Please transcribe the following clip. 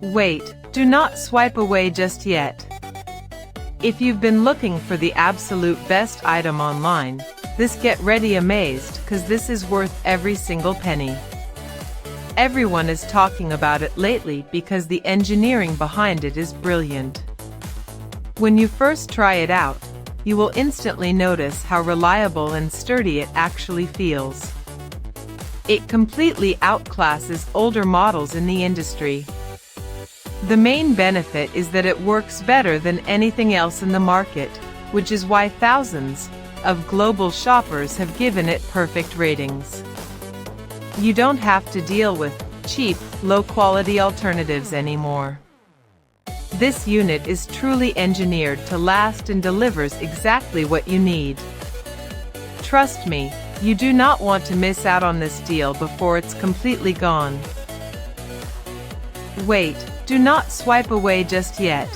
Wait, do not swipe away just yet. If you've been looking for the absolute best item online, get ready amazed, cause this is worth every single penny. Everyone is talking about it lately because the engineering behind it is brilliant. When you first try it out, you will instantly notice how reliable and sturdy it actually feels. It completely outclasses older models in the industry. The main benefit is that it works better than anything else in the market, which is why thousands of global shoppers have given it perfect ratings. You don't have to deal with cheap, low-quality alternatives anymore. This unit is truly engineered to last and delivers exactly what you need. Trust me, you do not want to miss out on this deal before it's completely gone. Wait, do not swipe away just yet.